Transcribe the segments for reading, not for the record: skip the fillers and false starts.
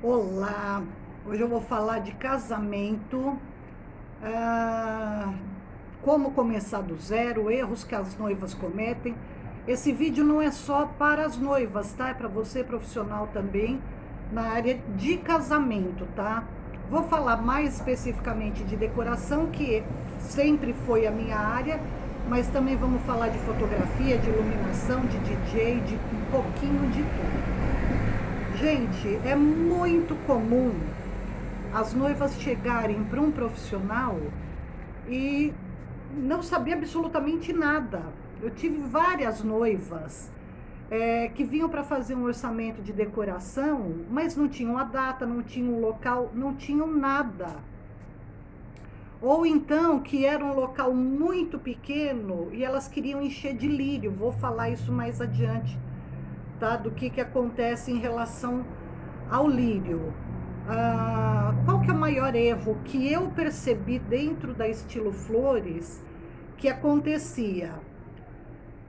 Olá, hoje eu vou falar de casamento, ah, como começar do zero, erros que as noivas cometem. Esse vídeo não é só para as noivas, tá? É para você profissional também na área de casamento, tá? Vou falar mais especificamente de decoração, que sempre foi a minha área, mas também vamos falar de fotografia, de iluminação, de DJ, de um pouquinho de tudo. Gente, é muito comum as noivas chegarem para um profissional e não saber absolutamente nada. Eu tive várias noivas que vinham para fazer um orçamento de decoração, mas não tinham a data, não tinham o local, não tinham nada. Ou então que era um local muito pequeno e elas queriam encher de lírio. Vou falar isso mais adiante, tá? Do que acontece em relação ao lírio. Qual que é o maior erro que eu percebi dentro da Estilo Flores que acontecia?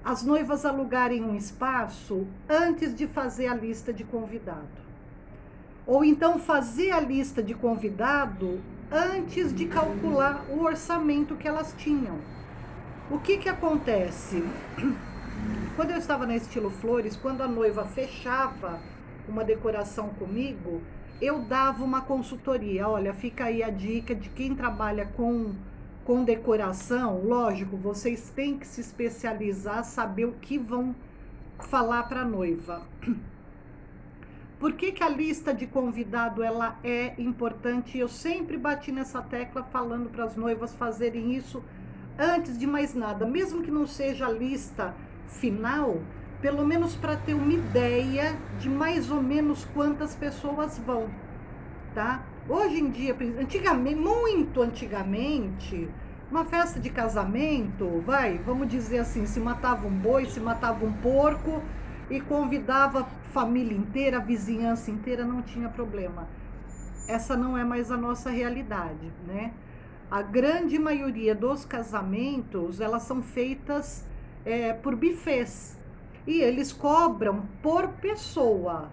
As noivas alugarem um espaço antes de fazer a lista de convidado. Ou então fazer a lista de convidado antes de calcular o orçamento que elas tinham. O que acontece? Quando eu estava na Estilo Flores, quando a noiva fechava uma decoração comigo, eu dava uma consultoria. Olha, fica aí a dica de quem trabalha com decoração. Lógico, vocês têm que se especializar, saber o que vão falar para a noiva. Por que a lista de convidado ela é importante? Eu sempre bati nessa tecla falando para as noivas fazerem isso antes de mais nada, mesmo que não seja a lista final, pelo menos para ter uma ideia de mais ou menos quantas pessoas vão, tá? Hoje em dia, antigamente, muito antigamente, uma festa de casamento, vamos dizer assim, se matava um boi, se matava um porco e convidava a família inteira, a vizinhança inteira, não tinha problema. Essa não é mais a nossa realidade, né? A grande maioria dos casamentos, elas são feitas por buffets. E eles cobram por pessoa.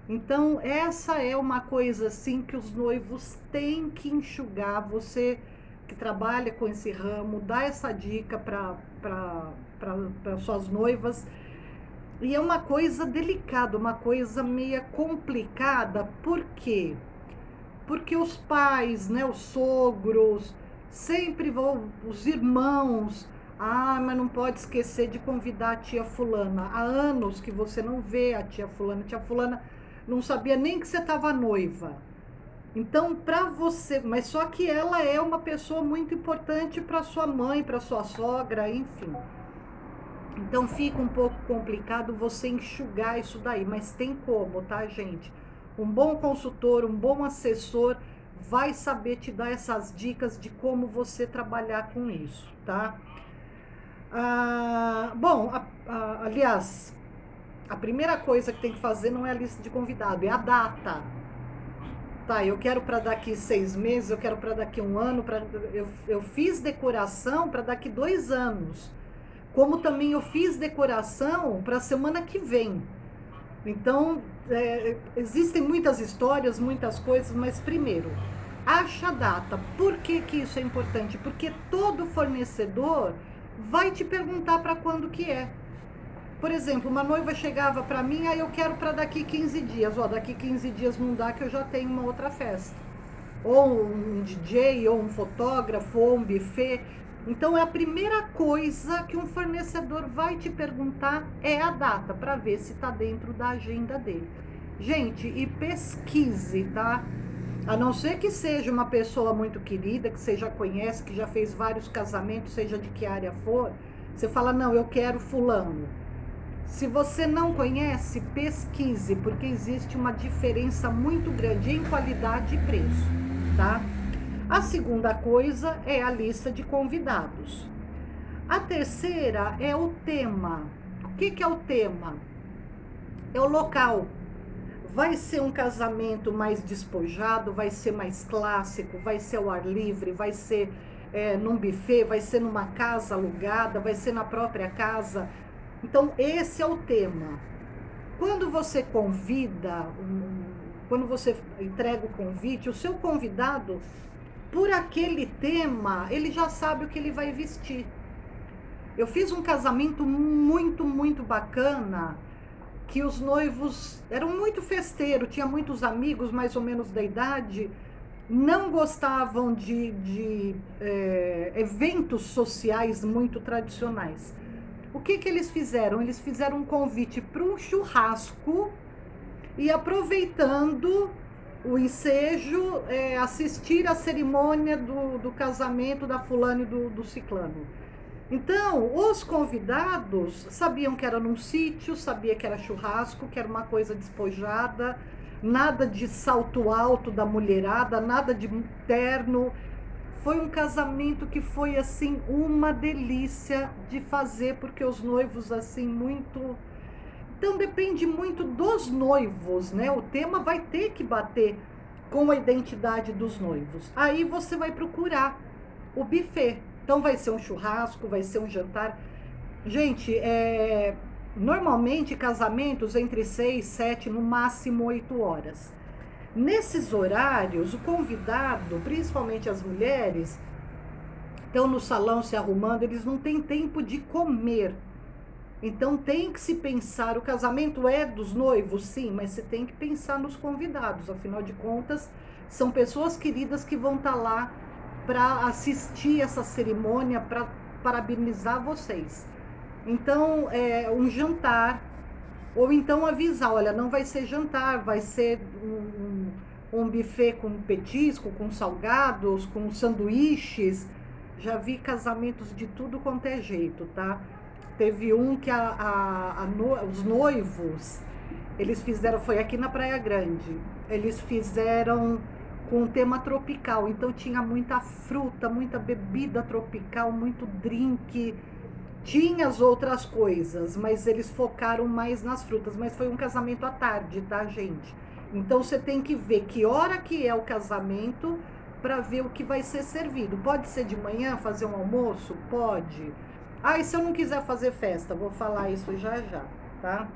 Então, essa é uma coisa assim que os noivos têm que enxugar. Você que trabalha com esse ramo, dá essa dica para suas noivas. E é uma coisa delicada, uma coisa meio complicada. Por quê? Porque os pais, né, os sogros, sempre vão, os irmãos, mas não pode esquecer de convidar a tia fulana. Há anos que você não vê a tia fulana não sabia nem que você estava noiva. Então, para você, mas só que ela é uma pessoa muito importante para sua mãe, para sua sogra, enfim. Então fica um pouco complicado você enxugar isso daí, mas tem como, tá, gente? Um bom consultor, um bom assessor vai saber te dar essas dicas de como você trabalhar com isso, tá? Aliás, a primeira coisa que tem que fazer não é a lista de convidado, é a data. Tá, eu quero para daqui 6 meses, eu quero para daqui 1 ano, eu fiz decoração para daqui 2 anos. Como também eu fiz decoração para a semana que vem. Então, existem muitas histórias, muitas coisas, mas primeiro, acha a data. Por que isso é importante? Porque todo fornecedor vai te perguntar para quando que é. Por exemplo, uma noiva chegava para mim, eu quero para daqui 15 dias. Daqui 15 dias não dá que eu já tenho uma outra festa. Ou um DJ, ou um fotógrafo, ou um buffet. Então, é a primeira coisa que um fornecedor vai te perguntar é a data, para ver se está dentro da agenda dele. Gente, e pesquise, tá? A não ser que seja uma pessoa muito querida, que você já conhece, que já fez vários casamentos, seja de que área for, você fala, não, eu quero fulano. Se você não conhece, pesquise, porque existe uma diferença muito grande em qualidade e preço, tá? A segunda coisa é a lista de convidados. A terceira é o tema. O que é o tema? É o local. Vai ser um casamento mais despojado, vai ser mais clássico, vai ser ao ar livre, vai ser num buffet, vai ser numa casa alugada, vai ser na própria casa. Então, esse é o tema. Quando você convida quando você entrega o convite, o seu convidado, por aquele tema, ele já sabe o que ele vai vestir. Eu fiz um casamento muito, muito bacana, que os noivos eram muito festeiros, tinha muitos amigos mais ou menos da idade, não gostavam de eventos sociais muito tradicionais. O que eles fizeram? Eles fizeram um convite para um churrasco e, aproveitando o ensejo, assistir a cerimônia do casamento da fulana e do ciclano. Então, os convidados sabiam que era num sítio, sabia que era churrasco, que era uma coisa despojada, nada de salto alto da mulherada, nada de terno. Foi um casamento que foi, assim, uma delícia de fazer, porque os noivos, assim, muito... Então, depende muito dos noivos, né? O tema vai ter que bater com a identidade dos noivos. Aí você vai procurar o buffet. Então, vai ser um churrasco, vai ser um jantar. Gente, normalmente casamentos entre 6, 7, no máximo 8 horas. Nesses horários, o convidado, principalmente as mulheres, estão no salão se arrumando, eles não têm tempo de comer. Então tem que se pensar, o casamento é dos noivos, sim, mas você tem que pensar nos convidados, afinal de contas, são pessoas queridas que vão estar lá para assistir essa cerimônia, para parabenizar vocês. Então, um jantar, ou então avisar, olha, não vai ser jantar, vai ser um buffet com petisco, com salgados, com sanduíches. Já vi casamentos de tudo quanto é jeito, tá? Teve um que os noivos, eles fizeram, foi aqui na Praia Grande, eles fizeram com um tema tropical, então tinha muita fruta, muita bebida tropical, muito drink, tinha as outras coisas, mas eles focaram mais nas frutas, mas foi um casamento à tarde, tá, gente? Então você tem que ver que hora que é o casamento para ver o que vai ser servido. Pode ser de manhã, fazer um almoço? Pode. Ah, e se eu não quiser fazer festa? Vou falar isso já já, tá?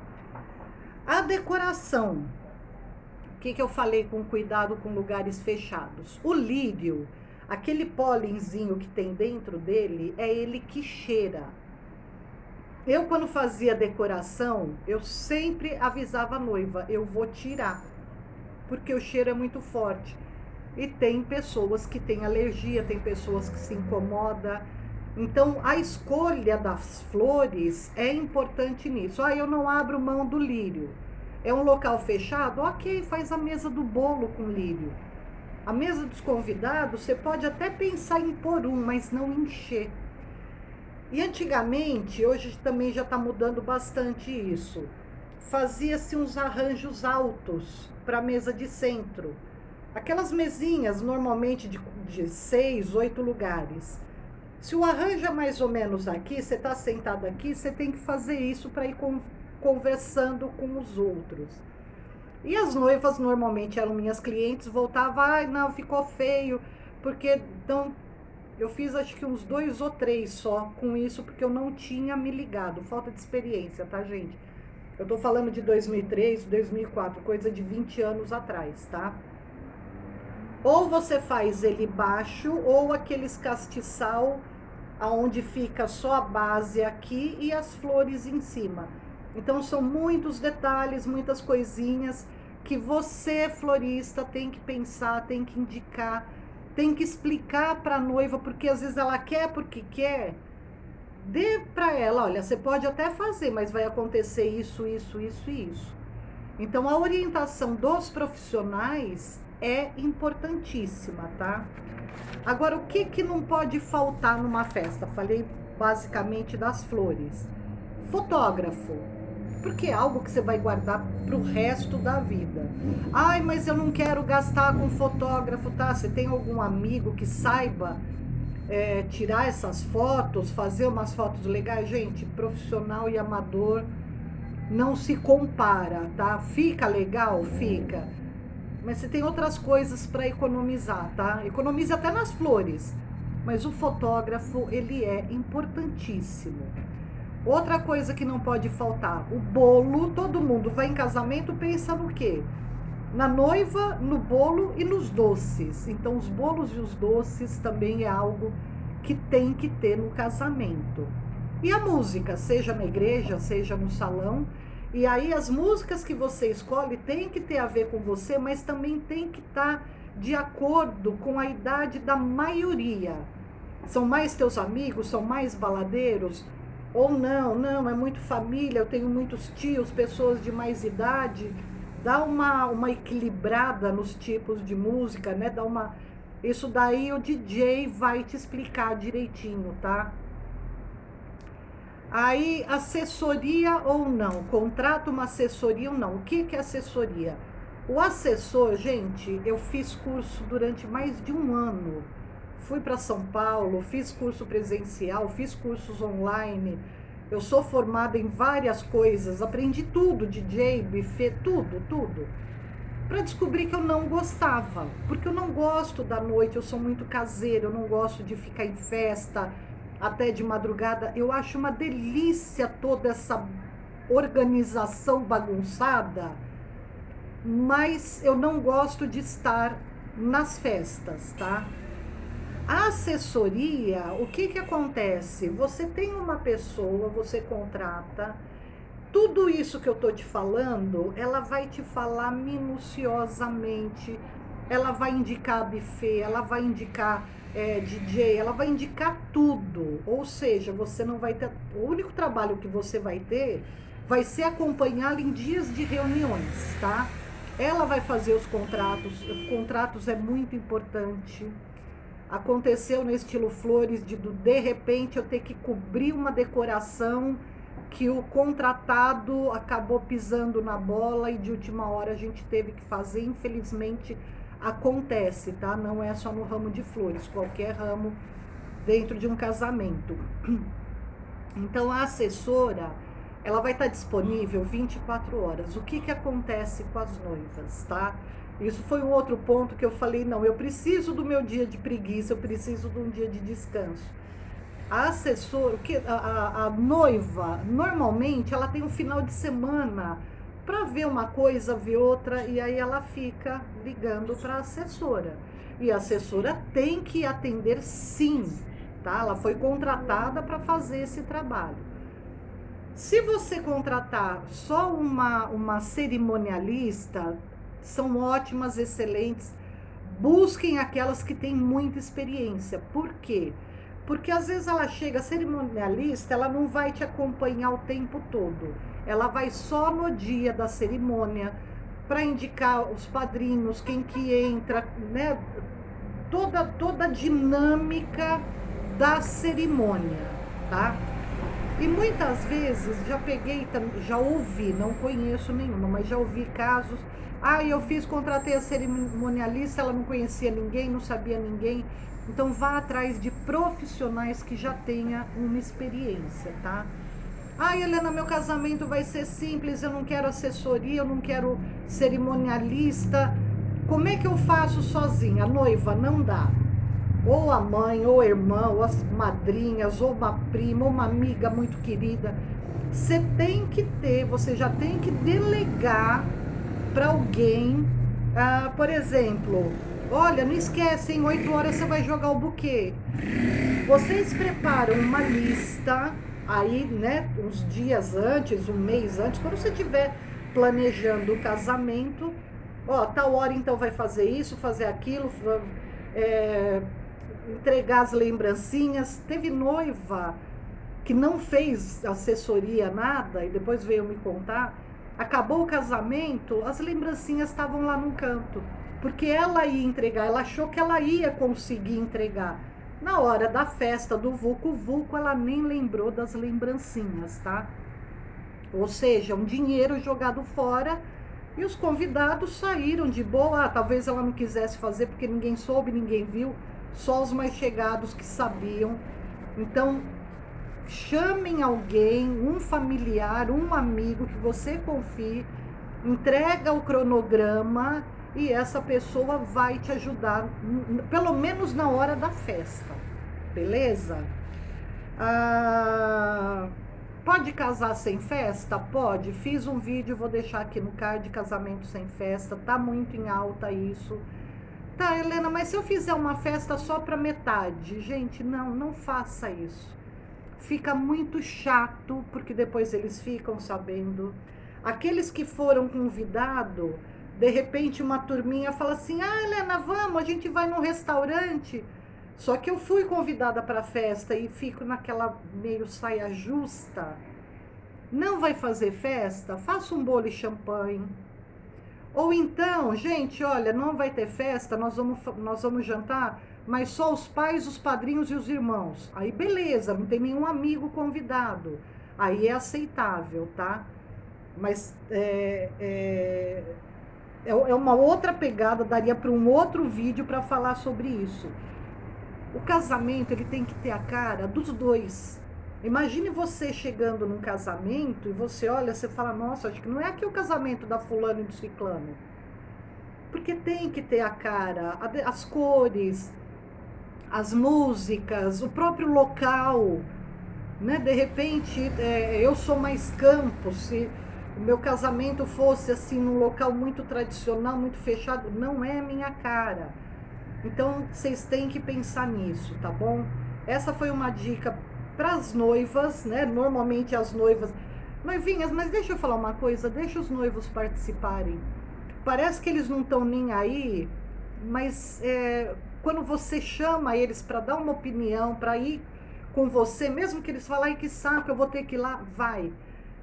A decoração. O que eu falei com cuidado com lugares fechados? O lírio, aquele pólenzinho que tem dentro dele, é ele que cheira. Eu, quando fazia decoração, eu sempre avisava a noiva, eu vou tirar, porque o cheiro é muito forte. E tem pessoas que têm alergia, tem pessoas que se incomodam. Então, a escolha das flores é importante nisso. Ah, eu não abro mão do lírio. É um local fechado? Ok, faz a mesa do bolo com lírio. A mesa dos convidados, você pode até pensar em pôr um, mas não encher. E antigamente, hoje também já está mudando bastante isso. Fazia-se uns arranjos altos para a mesa de centro. Aquelas mesinhas, normalmente de 6, 8 lugares. Se o arranjo é mais ou menos aqui, você está sentado aqui, você tem que fazer isso para ir conversando com os outros. E as noivas, normalmente eram minhas clientes, voltavam, ai, não, ficou feio, porque então eu fiz acho que uns 2 ou 3 só com isso, porque eu não tinha me ligado, falta de experiência, tá, gente? Eu tô falando de 2003, 2004, coisa de 20 anos atrás, tá? Ou você faz ele baixo, ou aqueles castiçal, aonde fica só a base aqui e as flores em cima. Então são muitos detalhes, muitas coisinhas que você, florista, tem que pensar, tem que indicar, tem que explicar para a noiva, porque às vezes ela quer porque quer. Dê para ela, olha, você pode até fazer, mas vai acontecer isso, isso, isso e isso. Então a orientação dos profissionais é importantíssima, tá? Agora, o que não pode faltar numa festa? Falei basicamente das flores. Fotógrafo, porque é algo que você vai guardar pro resto da vida. Ai, mas eu não quero gastar com fotógrafo, tá? Você tem algum amigo que saiba tirar essas fotos, fazer umas fotos legais? Gente, profissional e amador não se compara, tá? Fica legal? Fica. Mas você tem outras coisas para economizar, tá? Economize até nas flores. Mas o fotógrafo, ele é importantíssimo. Outra coisa que não pode faltar, o bolo. Todo mundo vai em casamento, pensa no quê? na noiva, no bolo e nos doces. Então, os bolos e os doces também é algo que tem que ter no casamento. E a música, seja na igreja, seja no salão. E aí as músicas que você escolhe tem que ter a ver com você, mas também tem que estar de acordo com a idade da maioria. São mais teus amigos, são mais baladeiros? Ou não, não, é muito família, eu tenho muitos tios, pessoas de mais idade. Dá uma equilibrada nos tipos de música, né? Isso daí o DJ vai te explicar direitinho, tá? Aí, assessoria ou não? Contrata uma assessoria ou não? O que é assessoria? O assessor, gente, eu fiz curso durante mais de um ano. Fui para São Paulo, fiz curso presencial, fiz cursos online. Eu sou formada em várias coisas, aprendi tudo, DJ, buffet, tudo. Para descobrir que eu não gostava, porque eu não gosto da noite, eu sou muito caseira, eu não gosto de ficar em festa até de madrugada. Eu acho uma delícia toda essa organização bagunçada, mas eu não gosto de estar nas festas, tá? A assessoria, o que acontece? Você tem uma pessoa, você contrata, tudo isso que eu tô te falando, ela vai te falar minuciosamente, ela vai indicar buffet, ela vai indicar DJ, ela vai indicar tudo. Ou seja, você não vai ter, o único trabalho que você vai ter vai ser acompanhá-la em dias de reuniões, tá? Ela vai fazer os contratos é muito importante. Aconteceu no estilo Flores de repente eu ter que cobrir uma decoração que o contratado acabou pisando na bola e de última hora a gente teve que fazer. Infelizmente acontece, tá? Não é só no ramo de flores, qualquer ramo dentro de um casamento. Então a assessora, ela vai estar disponível 24 horas. O que acontece com as noivas, tá? Isso foi um outro ponto que eu falei, não, eu preciso do meu dia de preguiça, eu preciso de um dia de descanso. A assessora, a noiva, normalmente, ela tem um final de semana para ver uma coisa, ver outra, e aí ela fica ligando para a assessora. E a assessora tem que atender sim, tá? Ela foi contratada para fazer esse trabalho. Se você contratar só uma cerimonialista, são ótimas, excelentes. Busquem aquelas que têm muita experiência. Por quê? Porque às vezes ela chega cerimonialista, ela não vai te acompanhar o tempo todo. Ela vai só no dia da cerimônia para indicar os padrinhos, quem que entra, né? Toda a dinâmica da cerimônia, tá? E muitas vezes já ouvi, não conheço nenhuma, mas já ouvi casos. Eu contratei a cerimonialista, ela não conhecia ninguém, não sabia ninguém. Então vá atrás de profissionais que já tenham uma experiência, tá? Helena, meu casamento vai ser simples, eu não quero assessoria, eu não quero cerimonialista. Como é que eu faço sozinha? A noiva não dá. Ou a mãe, ou a irmã, ou as madrinhas, ou uma prima, ou uma amiga muito querida. Você já tem que delegar para alguém. Por exemplo, olha, não esquece, em 8 horas você vai jogar o buquê. Vocês preparam uma lista aí, né, uns dias antes, um mês antes, quando você estiver planejando o casamento, tal hora então vai fazer isso, fazer aquilo, entregar as lembrancinhas. Teve noiva que não fez assessoria, nada, e depois veio me contar, acabou o casamento, as lembrancinhas estavam lá num canto, porque ela ia entregar, ela achou que ela ia conseguir entregar. Na hora da festa do Vucu, ela nem lembrou das lembrancinhas, tá? Ou seja, um dinheiro jogado fora, e os convidados saíram de boa. Talvez ela não quisesse fazer porque ninguém soube, ninguém viu, só os mais chegados que sabiam. Então, chamem alguém, um familiar, um amigo que você confie, entrega o cronograma e essa pessoa vai te ajudar, pelo menos na hora da festa, beleza? Pode casar sem festa? Pode. Fiz um vídeo, vou deixar aqui no card, casamento sem festa. Tá muito em alta isso. Tá, Helena, mas se eu fizer uma festa só para metade? Gente, não faça isso. Fica muito chato, porque depois eles ficam sabendo. Aqueles que foram convidados, de repente uma turminha fala assim: ah, Helena, vamos, a gente vai num restaurante. Só que eu fui convidada para a festa e fico naquela meio saia justa. Não vai fazer festa? Faça um bolo e champanhe. Ou então, gente, olha, não vai ter festa, nós vamos jantar, mas só os pais, os padrinhos e os irmãos. Aí beleza, não tem nenhum amigo convidado. Aí é aceitável, tá? Mas é uma outra pegada, daria para um outro vídeo para falar sobre isso. O casamento, ele tem que ter a cara dos dois. Imagine você chegando num casamento e você olha, você fala, nossa, acho que não é aqui o casamento da fulano e do ciclano. Porque tem que ter a cara, as cores, as músicas, o próprio local, né? De repente, eu sou mais campo, se o meu casamento fosse assim, num local muito tradicional, muito fechado, não é minha cara. Então, vocês têm que pensar nisso, tá bom? Essa foi uma dica para as noivas, né? Normalmente as noivas... Noivinhas, mas deixa eu falar uma coisa, deixa os noivos participarem. Parece que eles não estão nem aí, mas quando você chama eles para dar uma opinião, para ir com você, mesmo que eles falem, que saco, eu vou ter que ir lá, vai.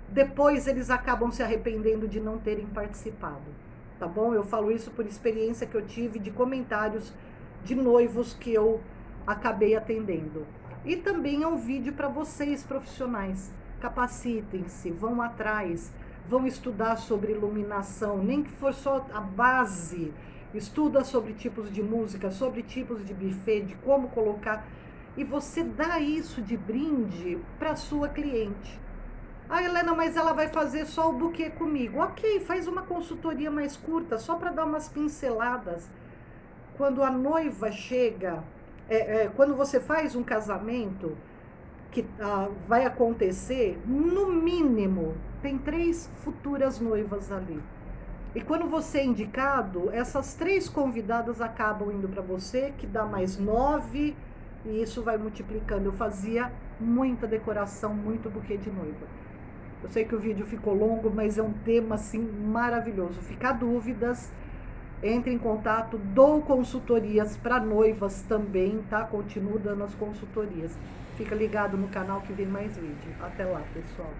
Depois eles acabam se arrependendo de não terem participado, tá bom? Eu falo isso por experiência que eu tive de comentários de noivos que eu acabei atendendo. E também é um vídeo para vocês profissionais. Capacitem-se, vão atrás, vão estudar sobre iluminação, nem que for só a base. Estuda sobre tipos de música, sobre tipos de buffet, de como colocar. E você dá isso de brinde para sua cliente. Ah, Helena, mas ela vai fazer só o buquê comigo. Ok, faz uma consultoria mais curta, só para dar umas pinceladas. Quando a noiva chega, quando você faz um casamento que vai acontecer, no mínimo, tem 3 futuras noivas ali. E quando você é indicado, essas 3 convidadas acabam indo para você, que dá mais 9, e isso vai multiplicando. Eu fazia muita decoração, muito buquê de noiva. Eu sei que o vídeo ficou longo, mas é um tema assim maravilhoso. Fica dúvidas, entre em contato, dou consultorias para noivas também, tá? Continuo dando as consultorias. Fica ligado no canal que vem mais vídeo. Até lá, pessoal.